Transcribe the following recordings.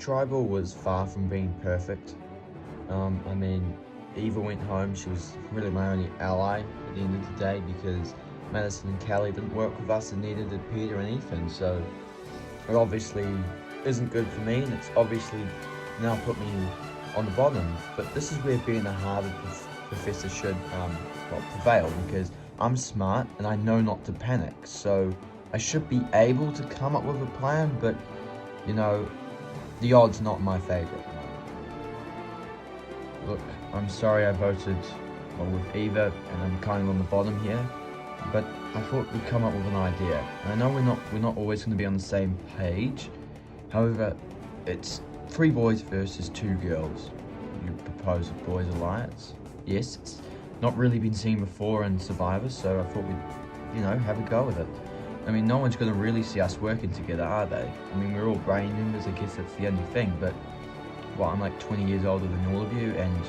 tribal was far from being perfect. I mean, Eva went home. She was really my only ally at the end of the day because Madison and Callie didn't work with us, and neither did Peter and Ethan. So it obviously isn't good for me, and it's obviously now put me on the bottom. But this is where being a Harvard professor should prevail, because I'm smart and I know not to panic. So I should be able to come up with a plan, but you know, the odds not my favourite. Look, I'm sorry I voted with Eva, and I'm kind of on the bottom here, but I thought we'd come up with an idea. And I know we're not always going to be on the same page. However, it's 3 boys versus 2 girls. You propose a boys alliance. Yes, it's not really been seen before in Survivor, so I thought we'd, have a go with it. I mean, no one's going to really see us working together, are they? I mean, we're all Brain members, I guess that's the only thing, but, well, I'm like 20 years older than all of you, and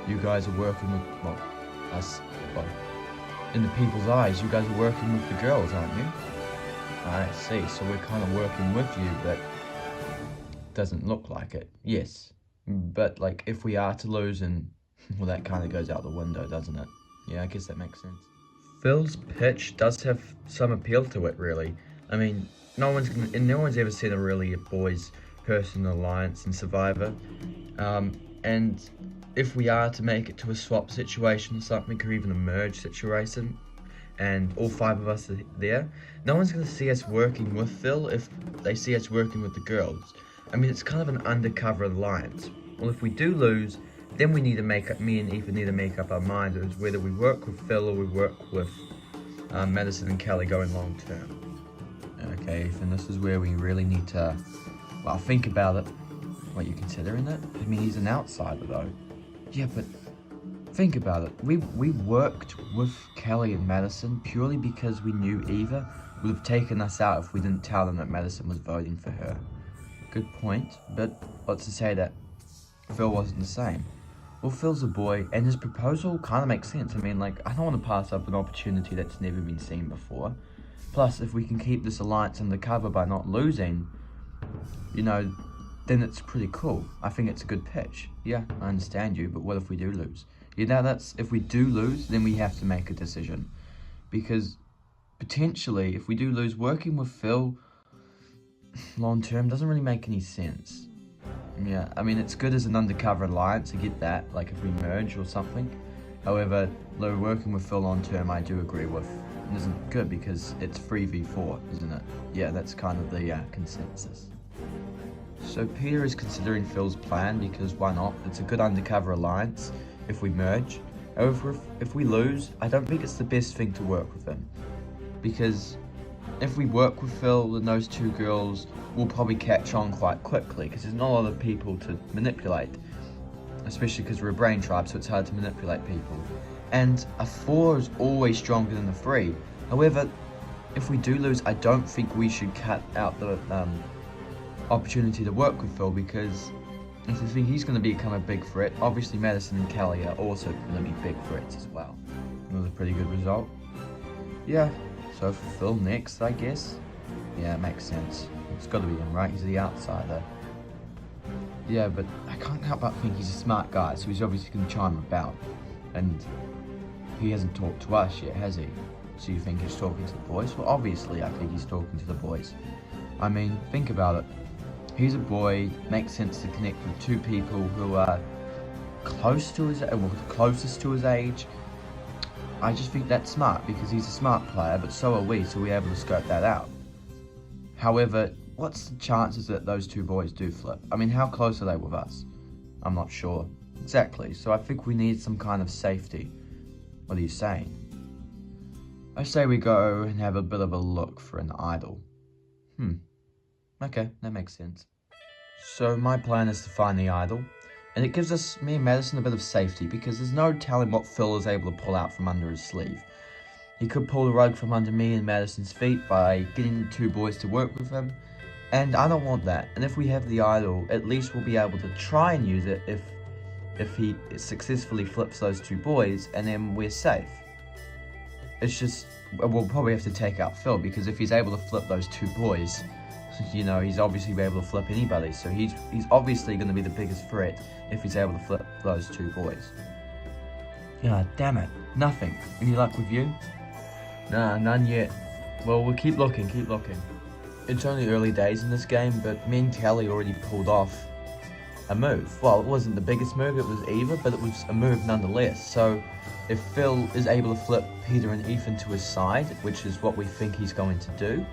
you guys are working with, in the people's eyes, you guys are working with the girls, aren't you? I see, so we're kind of working with you, but doesn't look like it. Yes, but, like, if we are to lose, and, well, that kind of goes out the window, doesn't it? Yeah, I guess that makes sense. Phil's pitch does have some appeal to it, really. I mean, no one's ever seen a really boys person alliance in Survivor, and if we are to make it to a swap situation or something, or even a merge situation, and all 5 of us are there, no one's going to see us working with Phil if they see us working with the girls. I mean, it's kind of an undercover alliance. Well, if we do lose, then me and Ethan need to make up our minds as whether we work with Phil or we work with Madison and Callie going long term. Okay, Ethan, this is where we really need to, well, think about it. What, you considering it? I mean, he's an outsider though. Yeah, but think about it. We worked with Callie and Madison purely because we knew Eva would have taken us out if we didn't tell them that Madison was voting for her. Good point, but what's to say that Phil wasn't the same? Well, Phil's a boy, and his proposal kind of makes sense. I mean, like, I don't want to pass up an opportunity that's never been seen before. Plus, if we can keep this alliance undercover by not losing, then it's pretty cool. I think it's a good pitch. Yeah, I understand you, but what if we do lose? If we do lose, then we have to make a decision. Because, potentially, if we do lose, working with Phil long term doesn't really make any sense. Yeah, I mean, it's good as an undercover alliance, I get that, like if we merge or something. However, though working with Phil long term, I do agree with, isn't good because it's 3v4, isn't it? Yeah, that's kind of the consensus. So Peter is considering Phil's plan because why not? It's a good undercover alliance if we merge. However, if we lose, I don't think it's the best thing to work with him. Because if we work with Phil and those 2 girls, we'll probably catch on quite quickly because there's not a lot of people to manipulate, especially because we're a brain tribe, so it's hard to manipulate people. And a 4 is always stronger than a 3. However, if we do lose, I don't think we should cut out the opportunity to work with Phil, because if we think he's going to become a big threat, obviously Madison and Callie are also going to be big threats as well. That was a pretty good result. Yeah, so for Phil next, I guess. Yeah, it makes sense. It's got to be him, right? He's the outsider. Yeah, but I can't help but think he's a smart guy, so he's obviously going to chime him about. And he hasn't talked to us yet, has he? So you think he's talking to the boys? Well, obviously I think he's talking to the boys. I mean, think about it. He's a boy, makes sense to connect with 2 people who are close to his, closest to his age. I just think that's smart because he's a smart player, but so are we, so we're able to scope that out. However, what's the chances that those 2 boys do flip? I mean, how close are they with us? I'm not sure. Exactly, so I think we need some kind of safety. What are you saying? I say we go and have a bit of a look for an idol. Okay, that makes sense. So my plan is to find the idol, and it gives us, me and Madison, a bit of safety because there's no telling what Phil is able to pull out from under his sleeve. He could pull the rug from under me and Madison's feet by getting the 2 boys to work with him, and I don't want that. And if we have the idol, at least we'll be able to try and use it if he successfully flips those 2 boys, and then we're safe. It's just, we'll probably have to take out Phil, because if he's able to flip those 2 boys, you know, he's obviously able to flip anybody. So he's obviously going to be the biggest threat if he's able to flip those two boys. Yeah, damn it. Nothing. Any luck with you? Nah, none yet. Well, we'll keep looking, keep looking. It's only early days in this game, but me and Kelly already pulled off a move. Well, it wasn't the biggest move, it was Eva, but it was a move nonetheless. So if Phil is able to flip Peter and Ethan to his side, which is what we think he's going to do,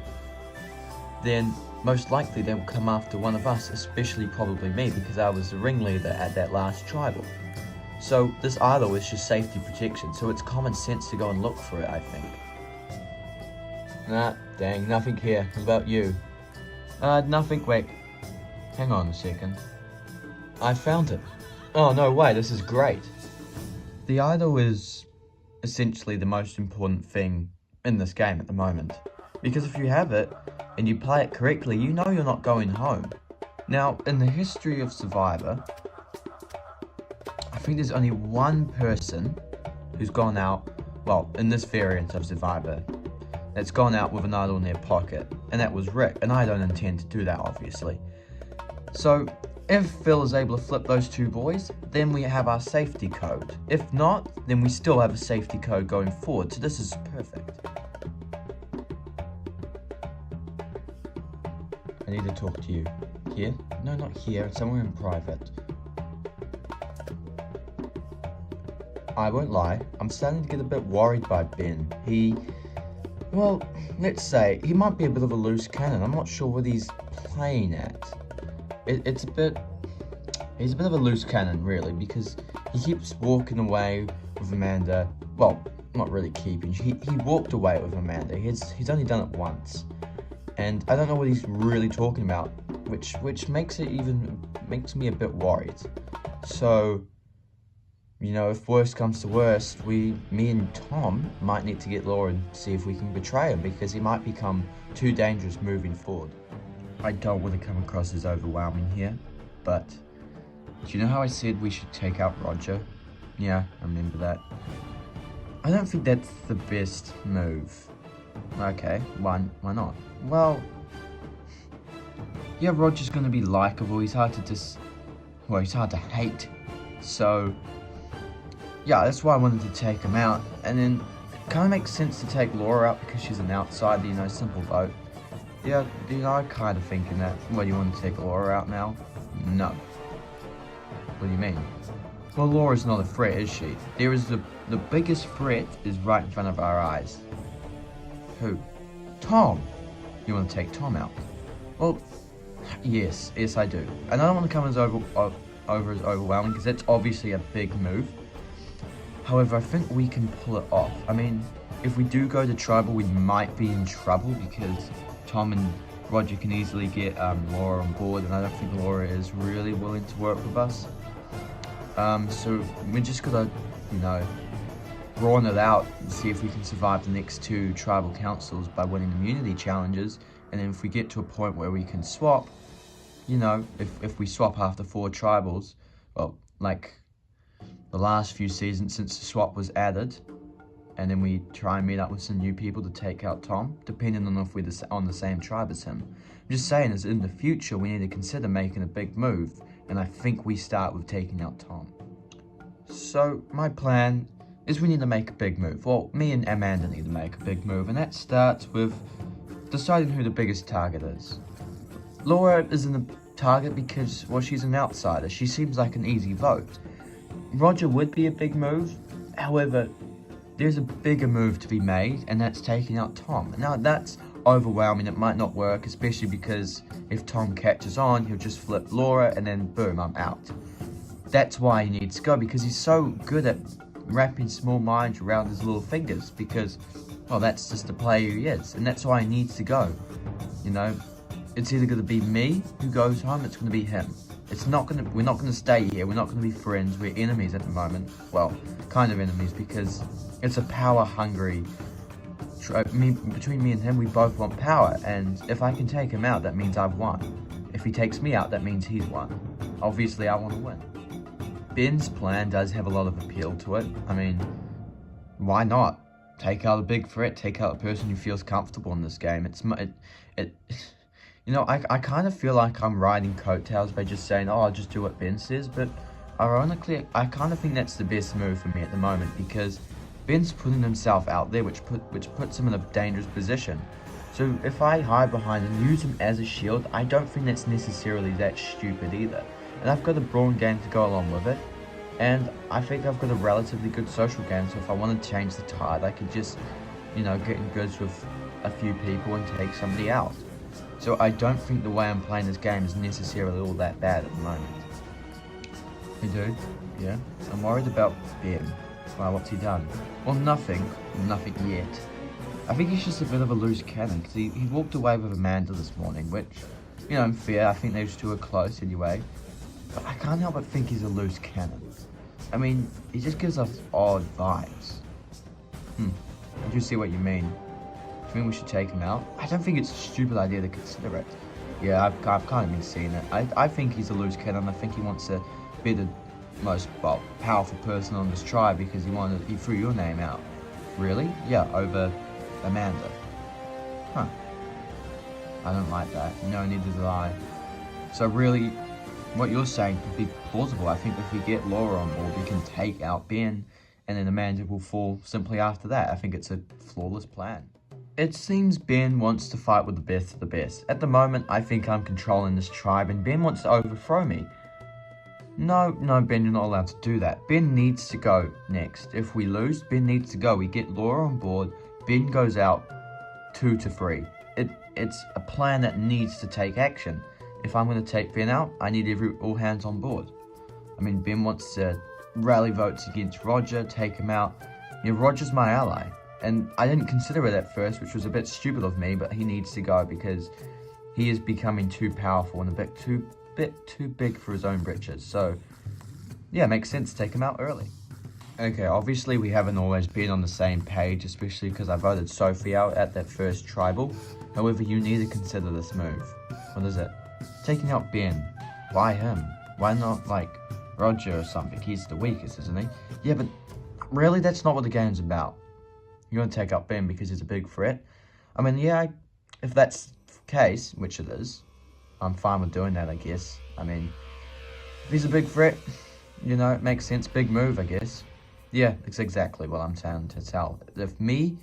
then most likely they will come after one of us, especially probably me, because I was the ringleader at that last tribal. So this idol is just safety protection, so it's common sense to go and look for it, I think. Nah, dang, nothing here. What about you? Nothing, wait. Hang on a second. I found it. Oh, no way, this is great. The idol is essentially the most important thing in this game at the moment. Because if you have it, and you play it correctly, you know you're not going home. Now, in the history of Survivor, I think there's only one person who's gone out, well, in this variant of Survivor, that's gone out with an idol in their pocket, and that was Rick, and I don't intend to do that, obviously. So, if Phil is able to flip those two boys, then we have our safety code. If not, then we still have a safety code going forward, so this is perfect. I need to talk to you. Here? No, not here, somewhere in private. I won't lie, I'm starting to get a bit worried by Ben. Well, let's say, he might be a bit of a loose cannon. I'm not sure what he's playing at. He's a bit of a loose cannon, really, because he keeps walking away with Amanda. Well, not really keeping. He walked away with Amanda. He's only done it once. And I don't know what he's really talking about, which makes me a bit worried. So, you know, if worst comes to worst, me and Tom might need to get Laura and see if we can betray him, because he might become too dangerous moving forward. I don't want to come across as overwhelming here, but do you know how I said we should take out Roger? Yeah, I remember that. I don't think that's the best move. Okay, why not? Well, yeah, Roger's gonna be likable. He's hard to hate. So, yeah, that's why I wanted to take him out. And then it kind of makes sense to take Laura out because she's an outsider, you know, simple vote. Yeah, you know, I'm kind of thinking that. What, do you want to take Laura out now? No. What do you mean? Well, Laura's not a threat, is she? There is the biggest threat is right in front of our eyes. Who? Tom! You want to take Tom out? Well, yes, I do. And I don't want to come as overwhelming, because that's obviously a big move. However, I think we can pull it off. I mean, if we do go to tribal, we might be in trouble, because Tom and Roger can easily get Laura on board, and I don't think Laura is really willing to work with us. So we're just gonna, you know, brawn it out and see if we can survive the next two tribal councils by winning immunity challenges. And then if we get to a point where we can swap, you know, if we swap after 4 tribals, well, like the last few seasons since the swap was added, and then we try and meet up with some new people to take out Tom, depending on if we're on the same tribe as him. I'm just saying, is in the future we need to consider making a big move, and I think we start with taking out Tom. So my plan is we need to make a big move. Well, me and Amanda need to make a big move, and that starts with deciding who the biggest target is. Laura isn't a target because, well, she's an outsider. She seems like an easy vote. Roger would be a big move, however, there's a bigger move to be made, and that's taking out Tom. Now, that's overwhelming. It might not work, especially because if Tom catches on, he'll just flip Laura, and then boom, I'm out. That's why he needs to go, because he's so good at wrapping small minds around his little fingers, because, well, that's just the player he is, and that's why he needs to go. You know, it's either going to be me who goes home, it's going to be him. We're not going to stay here, we're not going to be friends, we're enemies at the moment. Well, kind of enemies, because it's a power-hungry, between me and him, we both want power, and if I can take him out, that means I've won. If he takes me out, that means he's won. Obviously, I want to win. Ben's plan does have a lot of appeal to it. I mean, why not? Take out a big threat, take out a person who feels comfortable in this game. You know, I kind of feel like I'm riding coattails by just saying, oh, I'll just do what Ben says, but ironically, I kind of think that's the best move for me at the moment, because Ben's putting himself out there, which puts him in a dangerous position. So if I hide behind and use him as a shield, I don't think that's necessarily that stupid either. And I've got a Brawn game to go along with it, and I think I've got a relatively good social game, so if I want to change the tide, I could just, you know, get in goods with a few people and take somebody out. So I don't think the way I'm playing this game is necessarily all that bad at the moment. Hey dude, yeah? I'm worried about Ben. Why, what's he done? Well, nothing yet. I think he's just a bit of a loose cannon, because he walked away with Amanda this morning, which, you know, fair, I think those two are close anyway. But I can't help but think he's a loose cannon. I mean, he just gives us odd vibes. I do see what you mean. Do you mean we should take him out? I don't think it's a stupid idea to consider it. Yeah, I've kind of been seeing it. I think he's a loose cannon. I think he wants to be the most, well, powerful person on this tribe because he threw your name out. Really? Yeah, over Amanda. Huh. I don't like that. No, neither do I. So really, what you're saying could be plausible. I think if we get Laura on board, we can take out Ben, and then Amanda will fall simply after that. I think it's a flawless plan. It seems Ben wants to fight with the best of the best. At the moment, I think I'm controlling this tribe, and Ben wants to overthrow me. No, Ben, you're not allowed to do that. Ben needs to go next. If we lose, Ben needs to go. We get Laura on board, Ben goes out 2 to 3. It's a plan that needs to take action. If I'm going to take Ben out, I need all hands on board. I mean, Ben wants to rally votes against Roger, take him out. You know, Roger's my ally. And I didn't consider it at first, which was a bit stupid of me, but he needs to go because he is becoming too powerful and a bit too big for his own britches. So, yeah, it makes sense to take him out early. Okay, obviously we haven't always been on the same page, especially because I voted Sophie out at that first tribal. However, you need to consider this move. What is it? Taking out Ben. Why him? Why not, like, Roger or something? He's the weakest, isn't he? Yeah, but really, that's not what the game's about. You're going to take out Ben because he's a big threat? I mean, yeah, if that's the case, which it is, I'm fine with doing that, I guess. I mean, if he's a big threat, you know, it makes sense. Big move, I guess. Yeah, it's exactly what I'm trying to tell. If me,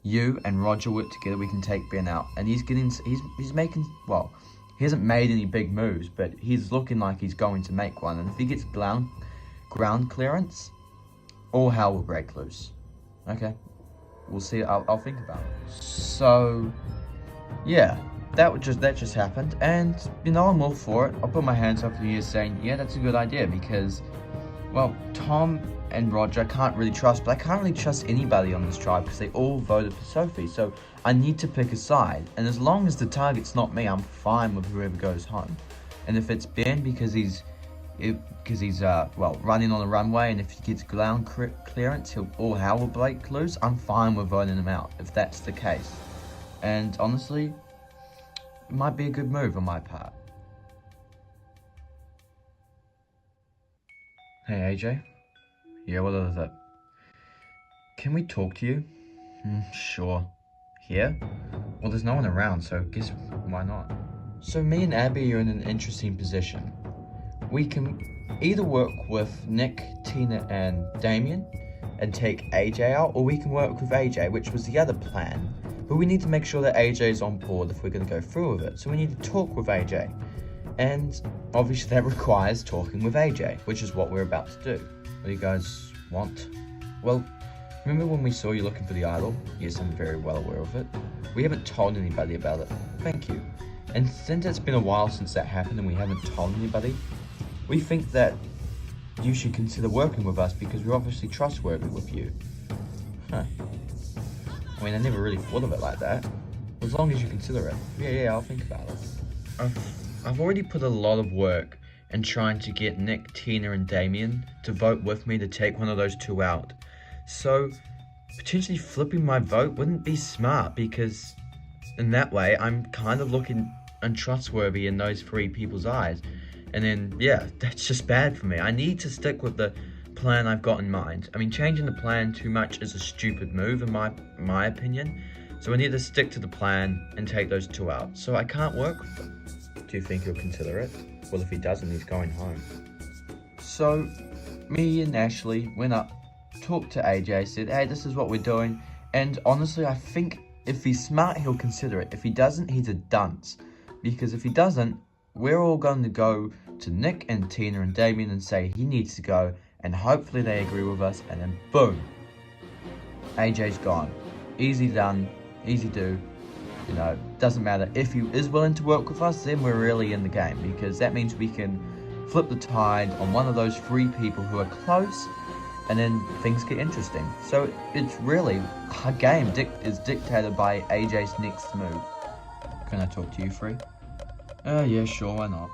you, and Roger work together, we can take Ben out. And he's making, well, he hasn't made any big moves, but he's looking like he's going to make one. And if he gets ground clearance, all hell will break loose. Okay, we'll see. I'll think about it. So, yeah, that just happened, and you know, I'm all for it. I'll put my hands up for you saying, yeah, that's a good idea, because, well, Tom and Roger I can't really trust, but I can't really trust anybody on this tribe because they all voted for Sophie. So I need to pick a side, and as long as the target's not me, I'm fine with whoever goes home. And if it's Ben because he's well, running on the runway, and if he gets ground clearance, all hell will break loose, I'm fine with voting him out if that's the case. And honestly, it might be a good move on my part. Hey AJ? Yeah, what is it? Can we talk to you? Sure. Here? Well, there's no one around, so guess why not? So me and Abby are in an interesting position. We can either work with Nick, Tina, and Damien and take AJ out, or we can work with AJ, which was the other plan. But we need to make sure that AJ is on board if we're going to go through with it. So we need to talk with AJ. And obviously that requires talking with AJ, which is what we're about to do. What do you guys want? Well, remember when we saw you looking for the idol? Yes, I'm very well aware of it. We haven't told anybody about it. Thank you. And since it's been a while since that happened and we haven't told anybody, we think that you should consider working with us because we're obviously trustworthy with you. Huh. I mean, I never really thought of it like that. As long as you consider it. Yeah, I'll think about it. I've already put a lot of work in trying to get Nick, Tina, and Damien to vote with me to take one of those two out. So, potentially flipping my vote wouldn't be smart because in that way, I'm kind of looking untrustworthy in those 3 people's eyes. And then, yeah, that's just bad for me. I need to stick with the plan I've got in mind. I mean, changing the plan too much is a stupid move in my opinion. So we need to stick to the plan and take those 2 out. So I can't work with them. Do you think he'll consider it? Well, if he doesn't, he's going home. So me and Ashley went up, talked to AJ, said, hey, this is what we're doing. And honestly, I think if he's smart, he'll consider it. If he doesn't, he's a dunce. Because if he doesn't, we're all going to go to Nick and Tina and Damien and say he needs to go. And hopefully they agree with us. And then boom, AJ's gone. Easy done, easy do. You know, doesn't matter. If he is willing to work with us, then we're really in the game. Because that means we can flip the tide on one of those 3 people who are close. And then things get interesting. So it's really, our game is dictated by AJ's next move. Can I talk to you, Free? Yeah, sure, why not?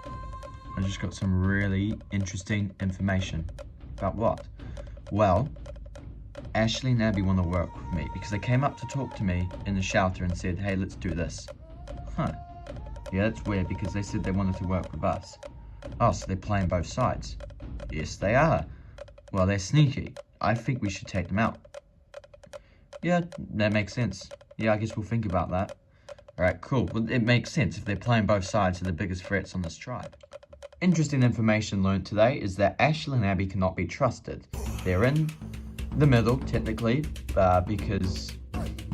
I just got some really interesting information. About what? Well, Ashley and Abby want to work with me because they came up to talk to me in the shelter and said, hey, let's do this. Huh. Yeah, that's weird because they said they wanted to work with us. Oh, so they're playing both sides? Yes, they are. Well, they're sneaky. I think we should take them out. Yeah, that makes sense. Yeah, I guess we'll think about that. Alright, cool. Well, it makes sense if they're playing both sides of the biggest threats on this tribe. Interesting information learned today is that Ashley and Abby cannot be trusted. They're in the middle, technically, because,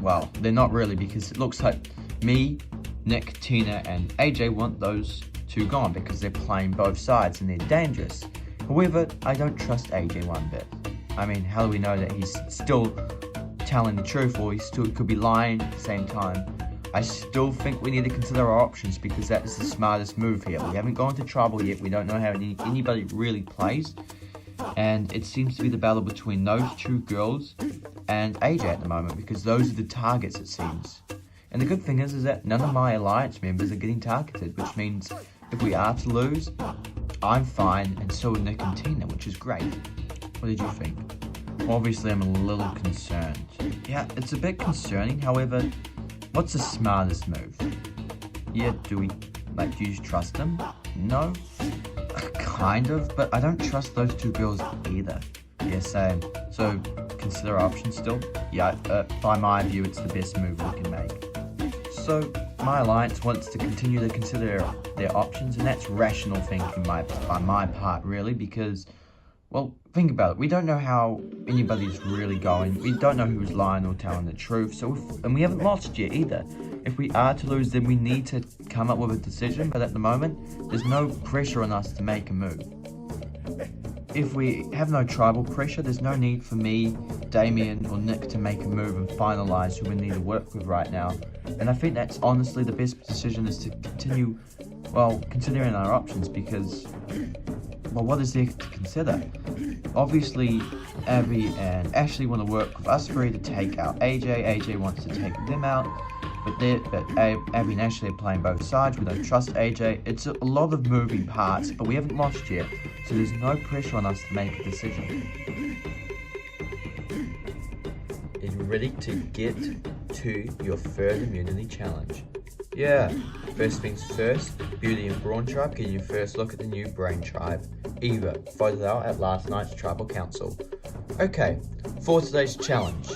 well, they're not really, because it looks like me, Nick, Tina, and AJ want those 2 gone because they're playing both sides and they're dangerous. However, I don't trust AJ one bit. I mean, how do we know that he's still telling the truth or he still could be lying at the same time? I still think we need to consider our options because that is the smartest move here. We haven't gone to trouble yet. We don't know how anybody really plays. And it seems to be the battle between those 2 girls and AJ at the moment because those are the targets, it seems. And the good thing is that none of my alliance members are getting targeted, which means if we are to lose, I'm fine, and so are Nick and Tina, which is great. What did you think? Obviously, I'm a little concerned. Yeah, it's a bit concerning, however, what's the smartest move? Yeah, do you trust them? No? Kind of, but I don't trust those 2 girls either. Yeah, same. So, consider options still? Yeah, by my view, it's the best move we can make. So, my alliance wants to continue to consider their options, and that's rational thinking by my part, really, because, well, think about it. We don't know how anybody's really going. We don't know who's lying or telling the truth, and we haven't lost yet either. If we are to lose, then we need to come up with a decision, but at the moment, there's no pressure on us to make a move. If we have no tribal pressure, there's no need for me, Damien, or Nick to make a move and finalise who we need to work with right now. And I think that's honestly the best decision is to continue, well, considering our options because, well, what is there to consider? Obviously, Abby and Ashley want to work with us 3 to take out AJ. AJ wants to take them out. But Abby and Ashley are playing both sides. We don't trust AJ. It's a lot of moving parts, but we haven't lost yet. So there's no pressure on us to make a decision. Are you ready to get to your 3rd immunity challenge? Yeah. First things first, Beauty and Brawn tribe get your first look at the new Brain tribe. Eva, voted out at last night's tribal council. Okay, for today's challenge.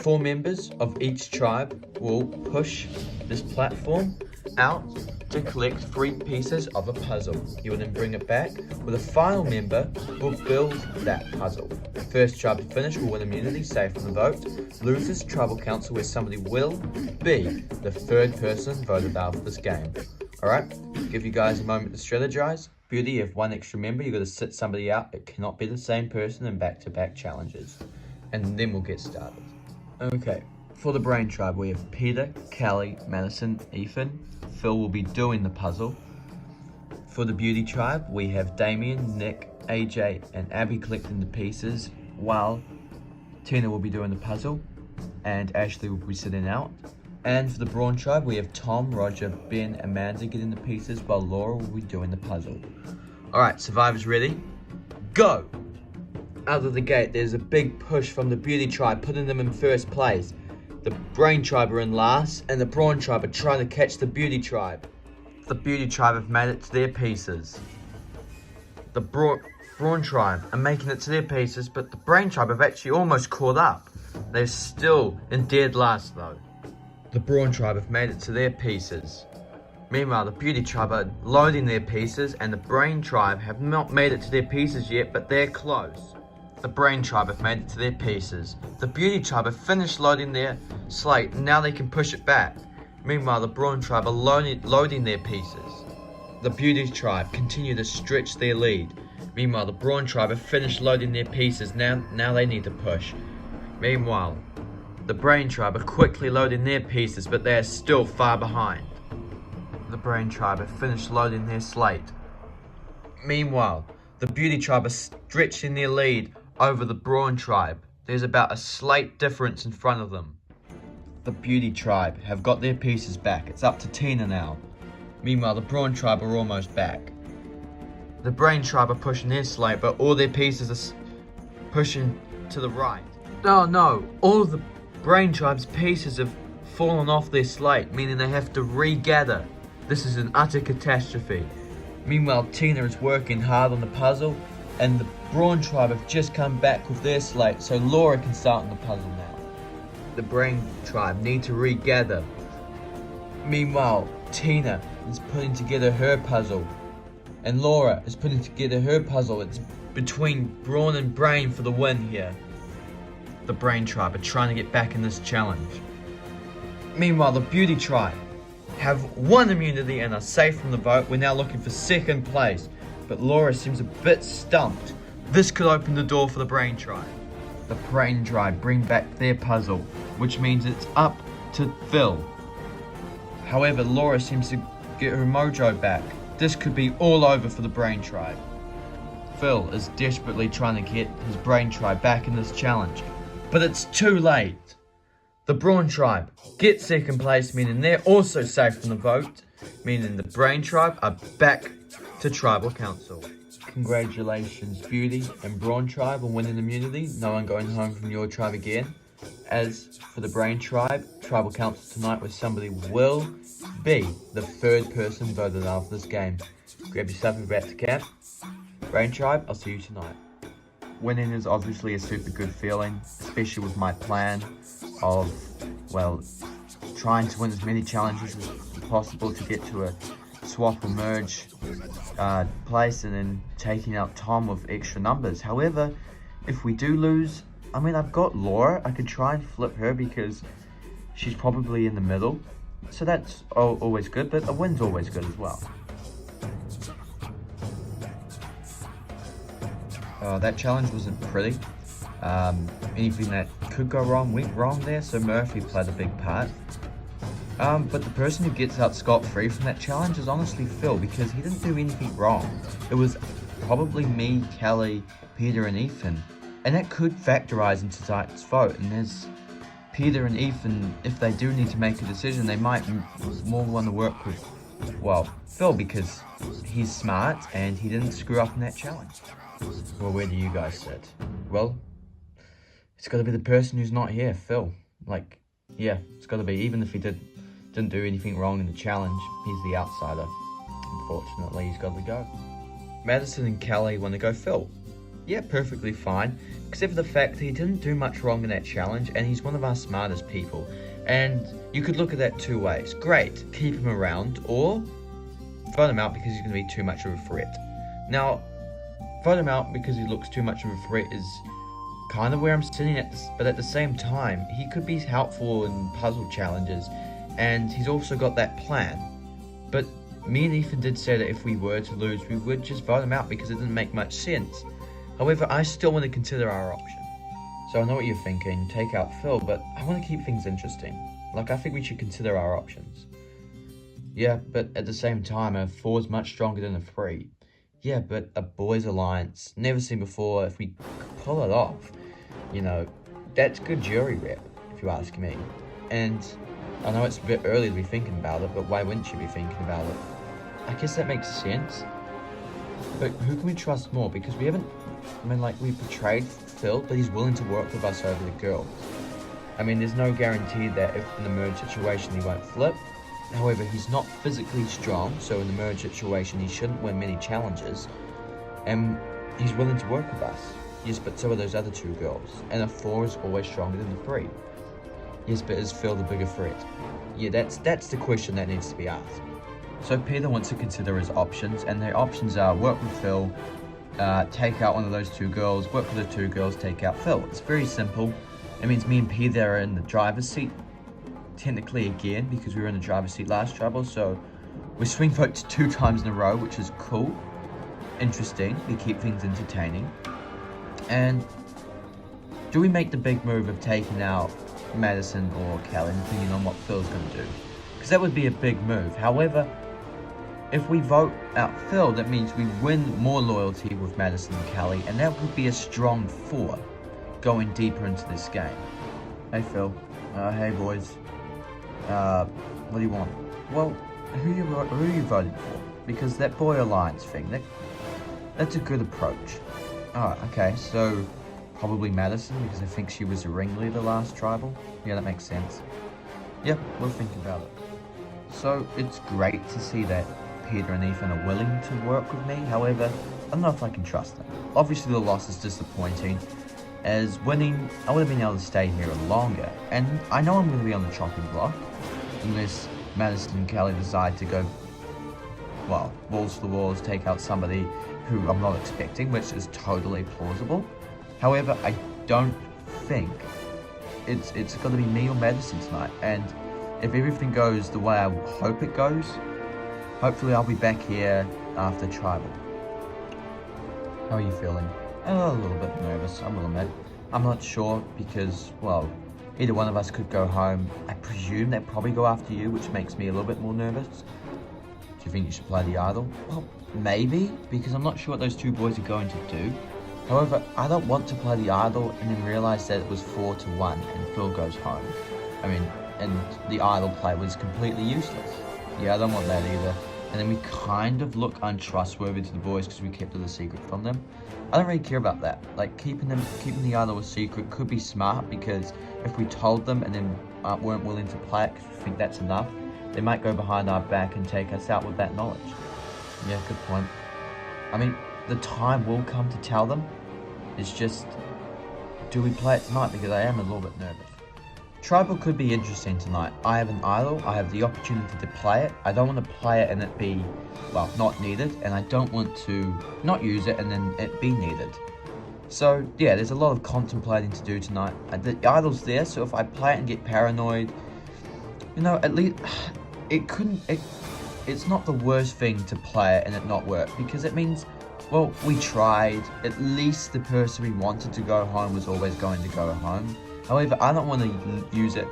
4 members of each tribe will push this platform out to collect 3 pieces of a puzzle. You will then bring it back, where the final member will build that puzzle. First tribe to finish will win immunity, safe from the vote. Losers tribal council, where somebody will be the 3rd person voted out of this game. Alright, give you guys a moment to strategize. Beauty, you have 1 extra member, you've got to sit somebody out. It cannot be the same person in back-to-back challenges. And then we'll get started. Okay, for the Brain tribe, we have Peter, Callie, Madison, Ethan. Phil will be doing the puzzle. For the Beauty tribe, we have Damien, Nick, AJ, and Abby collecting the pieces, while Tina will be doing the puzzle, and Ashley will be sitting out. And for the Brawn tribe, we have Tom, Roger, Ben, and Amanda getting the pieces, while Laura will be doing the puzzle. Alright, survivors ready? Go! Out of the gate, there's a big push from the Beauty tribe, putting them in first place. The Brain tribe are in last, and the Brawn tribe are trying to catch the Beauty tribe. The Beauty tribe have made it to their pieces. The Brawn tribe are making it to their pieces, but the Brain tribe have actually almost caught up. They're still in dead last though. The Brawn tribe have made it to their pieces. Meanwhile, the Beauty tribe are loading their pieces, and the Brain tribe have not made it to their pieces yet, but they're close. The Brain tribe have made it to their pieces. The Beauty tribe have finished loading their slate, and now they can push it back. Meanwhile, the Brawn tribe are loading their pieces. The Beauty tribe continue to stretch their lead. Meanwhile, the Brawn tribe have finished loading their pieces, now they need to push. Meanwhile, the Brain tribe are quickly loading their pieces, but they are still far behind. The Brain tribe have finished loading their slate. Meanwhile, the Beauty tribe are stretching their lead over the Brawn tribe. There's about a slate difference in front of them. The Beauty tribe have got their pieces back. It's up to Tina now. Meanwhile, the Brawn tribe are almost back. The Brain tribe are pushing their slate, but all their pieces are pushing to the right. Oh no, all of the Brain tribe's pieces have fallen off their slate, meaning they have to regather. This is an utter catastrophe. Meanwhile, Tina is working hard on the puzzle, and the Brawn tribe have just come back with their slate, so Laura can start on the puzzle now. The Brain tribe need to regather. Meanwhile, Tina is putting together her puzzle, and Laura is putting together her puzzle. It's between Brawn and Brain for the win here. The Brain tribe are trying to get back in this challenge. Meanwhile, the Beauty tribe have won immunity and are safe from the vote. We're now looking for second place, but Laura seems a bit stumped. This could open the door for the Brain tribe. The Brain tribe bring back their puzzle, which means it's up to Phil. However, Laura seems to get her mojo back. This could be all over for the Brain tribe. Phil is desperately trying to get his Brain tribe back in this challenge, but it's too late. The Brawn tribe get second place, meaning they're also safe from the vote, meaning the Brain tribe are back to tribal council. Congratulations, Beauty and Brawn tribe on winning immunity. No one going home from your tribe again. As for the Brain tribe, tribal council tonight, where somebody will be the third person voted out of this game. Grab yourself a bat to cap. Brain tribe, I'll see you tonight. Winning is obviously a super good feeling, especially with my plan of, well, trying to win as many challenges as possible to get to a swap or merge place, and then taking out Tom with extra numbers. However, if we do lose, I mean, I've got Laura. I could try and flip her because she's probably in the middle, so that's always good, but a win's always good as well. That challenge wasn't pretty. Anything that could go wrong went wrong there, so Murphy played a big part. But the person who gets out scot-free from that challenge is honestly Phil, because he didn't do anything wrong. It was probably me, Kelly, Peter and Ethan, and that could factorize into tonight's vote. And there's Peter and Ethan, if they do need to make a decision, they might more want to work with, well, Phil, because he's smart and he didn't screw up in that challenge. Well, where do you guys sit? Well, it's got to be the person who's not here, Phil. Like, yeah, it's got to be. Even if he didn't do anything wrong in the challenge, he's the outsider. Unfortunately, he's got to go. Madison and Kelly want to go Phil. Yeah, perfectly fine, except for the fact that he didn't do much wrong in that challenge, and he's one of our smartest people. And you could look at that two ways. Great, keep him around, or vote him out because he's going to be too much of a threat. Now, vote him out because he looks too much of a threat is kind of where I'm sitting at this, but at the same time, he could be helpful in puzzle challenges, and he's also got that plan. But me and Ethan did say that if we were to lose, we would just vote him out because it didn't make much sense. However, I still want to consider our option. So I know what you're thinking, take out Phil, but I want to keep things interesting. Like, I think we should consider our options. Yeah, but at the same time, a 4 is much stronger than a 3. Yeah, but a boys' alliance, never seen before. If we pull it off, you know, that's good jury rep, if you ask me. And I know it's a bit early to be thinking about it, but why wouldn't you be thinking about it? I guess that makes sense. But who can we trust more? Because we haven't, I mean, like, we portrayed Phil, but he's willing to work with us over the girls. I mean, there's no guarantee that if in the merge situation he won't flip. However, he's not physically strong, so in the merge situation he shouldn't win many challenges. And he's willing to work with us. Yes, but so are those other 2 girls. And a 4 is always stronger than a 3. Yes, but is Phil the bigger threat? Yeah, that's the question that needs to be asked. So Peter wants to consider his options, and the options are work with Phil, take out one of those two girls, work with the two girls, take out Phil. It's very simple. It means me and Peter are in the driver's seat, technically again, because we were in the driver's seat last tribal, so we swing votes 2 times in a row, which is cool, interesting, we keep things entertaining. And do we make the big move of taking out Madison or Kelly, depending on what Phil's going to do? Because that would be a big move. However, if we vote out Phil, that means we win more loyalty with Madison and Kelly, and that would be a strong 4 going deeper into this game. Hey Phil, hey boys, what do you want? Well, who are you voting for? Because that boy alliance thing, that's a good approach. Oh, okay, so probably Madison, because I think she was a ringleader last tribal. Yeah, that makes sense. Yep, we'll think about it. So it's great to see that Peter and Ethan are willing to work with me. However, I don't know if I can trust them. Obviously the loss is disappointing, as winning, I would have been able to stay here longer. And I know I'm going to be on the chopping block, unless Madison and Kelly decide to go, well, balls to the walls, take out somebody who I'm not expecting, which is totally plausible. However, I don't think it's going to be me or Madison tonight. And if everything goes the way I hope it goes, hopefully I'll be back here after tribal. How are you feeling? A little bit nervous, I will admit. I'm not sure because, well, either one of us could go home. I presume they'd probably go after you, which makes me a little bit more nervous. Do you think you should play the idol? Well, maybe, because I'm not sure what those two boys are going to do. However, I don't want to play the idol and then realise that it was 4-1 and Phil goes home. I mean, and the idol play was completely useless. Yeah, I don't want that either. And then we kind of look untrustworthy to the boys because we kept it a secret from them. I don't really care about that. Like, keeping the idol a secret could be smart, because if we told them and then weren't willing to play it because we think that's enough, they might go behind our back and take us out with that knowledge. Yeah, good point. I mean, the time will come to tell them. It's just, do we play it tonight? Because I am a little bit nervous. Tribal could be interesting tonight. I have an idol, I have the opportunity to play it. I don't want to play it and it be, well, not needed, and I don't want to not use it and then it be needed. So yeah, there's a lot of contemplating to do tonight. The idol's there, so if I play it and get paranoid, you know, at least it's not the worst thing to play it and it not work, because it means, well, we tried. At least the person we wanted to go home was always going to go home. However, I don't want to use it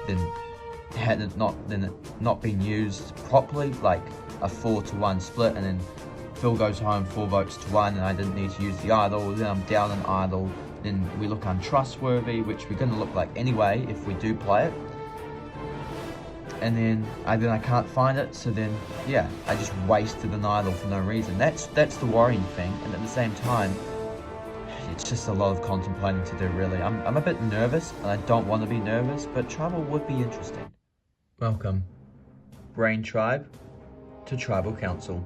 then it not been used properly, like a 4-1 split, and then Phil goes home 4-1 and I didn't need to use the idol, then I'm down an idol, then we look untrustworthy, which we're going to look like anyway if we do play it. And then I can't find it, so then yeah, I just wasted an idol for no reason. That's the worrying thing, and at the same time, it's just a lot of contemplating to do, really. I'm a bit nervous, and I don't want to be nervous, but tribal would be interesting. Welcome, Brain Tribe, to Tribal Council.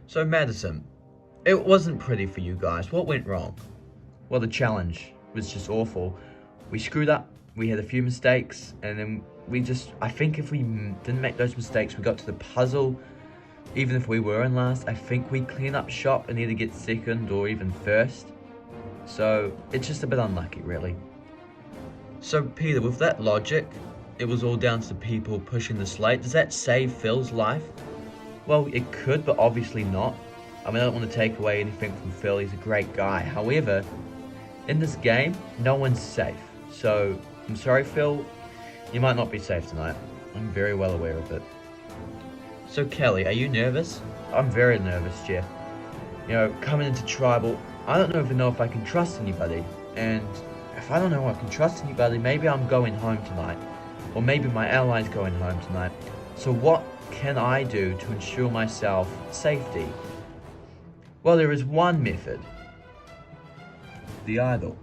So Madison, it wasn't pretty for you guys. What went wrong? Well, the challenge was just awful. We screwed up, we had a few mistakes, and then I think if we didn't make those mistakes, we got to the puzzle. Even if we were in last, I think we clean up shop and either get second or even first. So it's just a bit unlucky, really. So Peter, with that logic, it was all down to the people pushing the slate. Does that save Phil's life? Well, it could, but obviously not. I mean, I don't want to take away anything from Phil. He's a great guy. However, in this game, no one's safe. So I'm sorry, Phil. You might not be safe tonight. I'm very well aware of it. So Kelly, are you nervous? I'm very nervous, Jeff. You know, coming into tribal, I don't even know if I can trust anybody. And if I don't know if I can trust anybody, maybe I'm going home tonight. Or maybe my ally's going home tonight. So what can I do to ensure myself safety? Well, there is one method. The idol.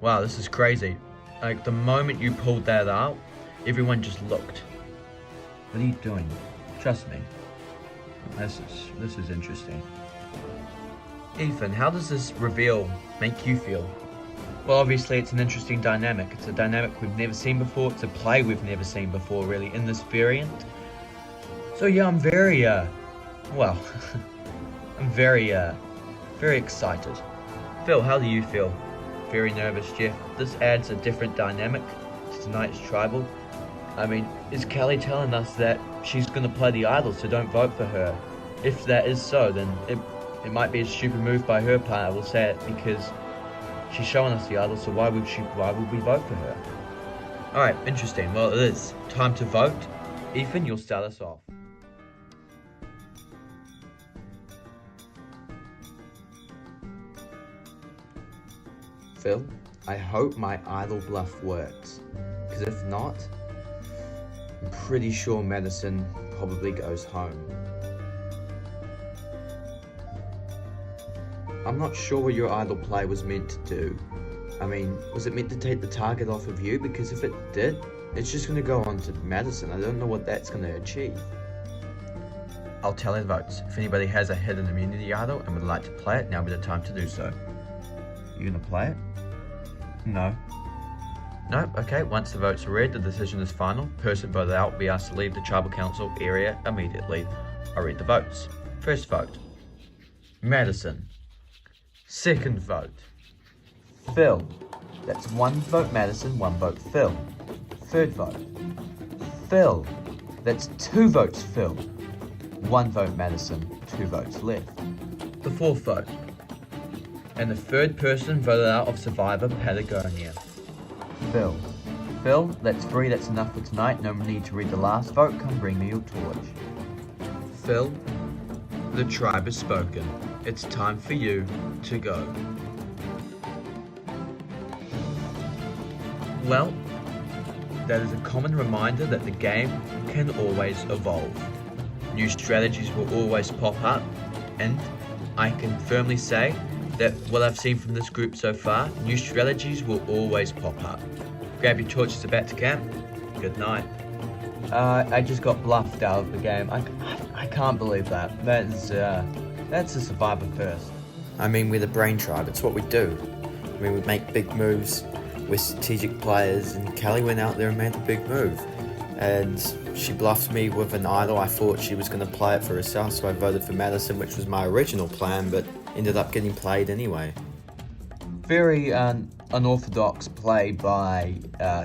Wow, this is crazy. Like, the moment you pulled that out, everyone just looked. What are you doing? Trust me. This is interesting. Ethan, how does this reveal make you feel? Well, obviously it's an interesting dynamic. It's a dynamic we've never seen before. It's a play we've never seen before, really, in this variant. So yeah, I'm very, well, I'm very excited. Phil, how do you feel? Very nervous, Jeff. This adds a different dynamic to tonight's tribal. I mean, is Kelly telling us that she's going to play the idol, so don't vote for her? If that is so, then it might be a stupid move by her part. I will say it because she's showing us the idol, so why would we vote for her? Alright, interesting. Well, it is time to vote. Ethan, you'll start us off. Phil, I hope my idol bluff works, because if not, I'm pretty sure Madison probably goes home. I'm not sure what your idol play was meant to do. I mean, was it meant to take the target off of you? Because if it did, it's just going to go on to Madison. I don't know what that's going to achieve. I'll tally the votes. If anybody has a hidden immunity idol and would like to play it, now would be the time to do so. You gonna play it? No. No? Okay, once the votes are read, the decision is final. Person voted out will be asked to leave the tribal council area immediately. I'll read the votes. First vote, Madison. Second vote, Phil. That's 1 vote Madison, 1 vote Phil. Third vote, Phil. That's 2 votes Phil. 1 vote Madison, 2 votes left. The fourth vote, and the third person voted out of Survivor Patagonia. Phil. Phil, that's 3, that's enough for tonight. No need to read the last vote. Come bring me your torch. Phil, the tribe has spoken. It's time for you to go. Well, that is a common reminder that the game can always evolve. New strategies will always pop up, and I can firmly say that what I've seen from this group so far, new strategies will always pop up. Grab your torches about to camp. Good night. I just got bluffed out of the game. I can't believe that. That's a survivor first. I mean, we're the Brain tribe. It's what we do. I mean, we make big moves. We're strategic players, and Kelly went out there and made the big move. And she bluffed me with an idol. I thought she was going to play it for herself, so I voted for Madison, which was my original plan, but ended up getting played anyway. Very unorthodox play by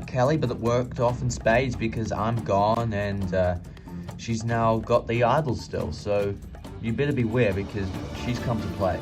Kelly, but it worked off in spades because I'm gone and she's now got the idol still. So you better beware because she's come to play.